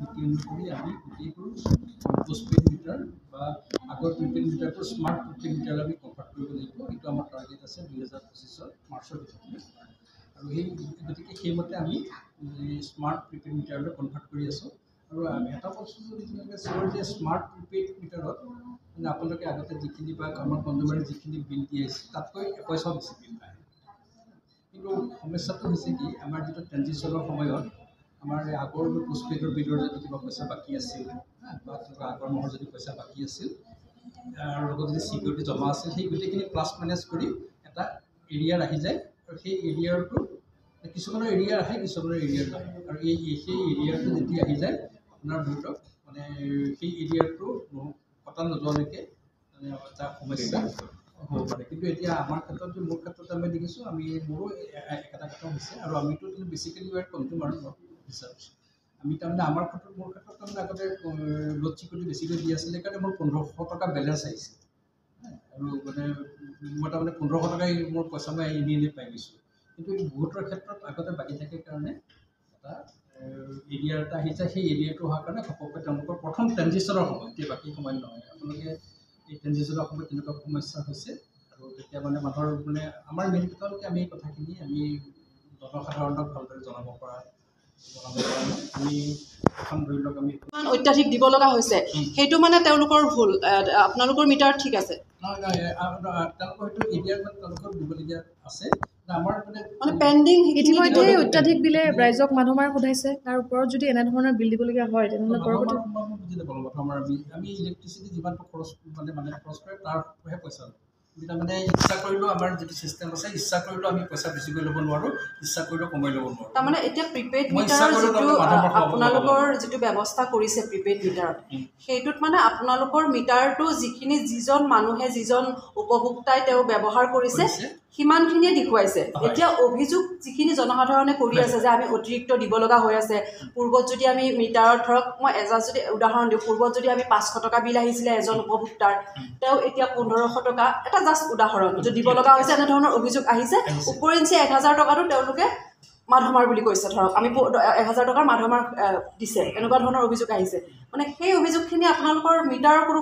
নীতি অনুসৰি আমি গোটেইবোৰ পোষ্টপেইড মিটাৰ বা আগৰ প্ৰিপেইড মিটাৰটো স্মাৰ্ট প্ৰিপেইড মিটাৰ আমি কনভাৰ্ট কৰিব লাগিব। এইটো আমাৰ টাৰ্গেট আছে 2025 মাৰ্চৰ ভিতৰতে। আৰু গতিকে সেইমতে আমি স্মাৰ্ট প্ৰিপেইড মিটাৰলৈ কনভাৰ্ট কৰি আছোঁ। আৰু এটা বস্তু যদি চিয়ৰ যে স্মাৰ্ট প্ৰিপেইড মিটাৰত মানে আপোনালোকে আগতে যিখিনি বা আমাৰ কনজিউমাৰে যিখিনি বিল দি আহিছে তাতকৈ পইচাও বেছি বিল পায়। কিন্তু সমস্যাটো হৈছে কি, আমাৰ যিটো ট্ৰেনজিশ্যনৰ সময়ত আমাৰ আগৰ পোষ্টপেইডৰ বিলৰ যদি কিবা পইচা বাকী আছিল বা কিবা আগৰ মাহৰ যদি পইচা বাকী আছিল আৰু লগত যদি চিকিউৰিটি জমা আছিল, সেই গোটেইখিনি প্লাছ মাইনাছ কৰি এটা এৰিয়াৰ আহি যায়। আৰু সেই এৰিয়াৰটো কিছুমানৰ এৰিয়াৰ আহে, কিছুমানৰ এৰিয়াৰ নাহে। আৰু সেই এৰিয়াৰটো যেতিয়া আহি যায় আপোনাৰ ধৰি লওক মানে সেই এৰিয়াৰটো কটা নোযোৱালৈকে মানে এটা সমস্যা হ'ব পাৰে। কিন্তু এতিয়া আমাৰ ক্ষেত্ৰত মোৰ ক্ষেত্ৰত আমি দেখিছোঁ, মোৰো এটা কথা হৈছে। আৰু আমিতো বেচিকেলি কনজিউমাৰ হিচাপে আমি তাৰমানে মোৰ ক্ষেত্ৰত তাৰমানে আগতে লোড চিকিউৰিটি বেছিকৈ দি আছিলে সেইকাৰণে মোৰ 1500 টকা বেলেঞ্চ আহিছে। আৰু মানে মই তাৰমানে 1500 টকাই মোৰ পইচা মই এনেই পাই গৈছোঁ। কিন্তু বহুতৰ ক্ষেত্ৰত আগতে বাকী থাকে কাৰণে এটা এৰিয়াৰ এটা আহি যায়। সেই এৰিয়াটো অহাৰ কাৰণে ঘপককৈ তেওঁলোকৰ প্ৰথম ট্ৰেনজিশ্যনৰ সময়, এতিয়া বাকী সময় নহয়। আপোনালোকে এই ট্ৰেনজিশ্যনৰ সময়ত তেনেকুৱা সমস্যা হৈছে। আৰু তেতিয়া মানে মানুহৰ মানে আমাৰ মেইন কথা হ'ল কি আমি এই কথাখিনি আমি জনসাধাৰণক ভালদৰে জনাব পৰা আমি এখন ধৰি লওক আমি অত্যাধিক দিব লগা হৈছে, সেইটো মানে তেওঁলোকৰ ভুল। আপোনালোকৰ মিটাৰ ঠিক আছে? তেওঁলোকৰ হয়তো এৰিয়াৰ তেওঁলোকৰ দিবলগীয়া আছে। আমাৰ মানে পেণ্ডিং ইতিমধ্যে অত্যাধিক বিলে ৰাইজক মানুহমাৰ সোধাইছে। তাৰ ওপৰত যদি এনেধৰণৰ বিল দিবলগীয়া হয় তেনেহ'লে পৰৱৰ্তী বুজি নাপালোঁ। আমি ইলেক্ট্ৰিচিটি যিমানটো খৰচ খৰচ কৰে তাৰহে পইচা লওঁ। তাৰমানে ইচ্ছা কৰিলেও আমাৰ যিটো চিষ্টেম আছে, ইচ্ছা কৰিলেও আমি পইচা বেছিকৈ ল'ব নোৱাৰোঁ, ইচ্ছা কৰিলেও কমাই ল'ব নোৱাৰোঁ। তাৰমানে এতিয়া প্ৰিপেইড মিটাৰ আপোনালোকৰ যিটো ব্যৱস্থা কৰিছে প্ৰিপেইড মিটাৰত, সেইটোত মানে আপোনালোকৰ মিটাৰটো যিজন মানুহে যিজন উপভোক্তাই তেওঁ ব্যৱহাৰ কৰিছে সিমানখিনিয়ে দেখুৱাইছে। এতিয়া অভিযোগ যিখিনি জনসাধাৰণে কৰি আছে যে আমি অতিৰিক্ত দিব লগা হৈ আছে। পূৰ্বত যদি আমি মিটাৰত ধৰক মই যদি উদাহৰণ দিওঁ, পূৰ্বত যদি আমি 500 টকা বিল আহিছিলে এজন উপভোক্তাৰ, তেওঁ এতিয়া 1500 টকা, এটা জাষ্ট উদাহৰণ, যদি দিব লগা হৈছে এনেধৰণৰ অভিযোগ আহিছে। উপৰিঞ্চি 1000 টকাটো তেওঁলোকে মাধমাৰ বুলি কৈছে। ধৰক আমি 1000 টকাৰ মাধমাৰ দিছে, এনেকুৱা ধৰণৰ অভিযোগ আহিছে। মানে সেই অভিযোগখিনি আপোনালোকৰ মিটাৰৰ কোনো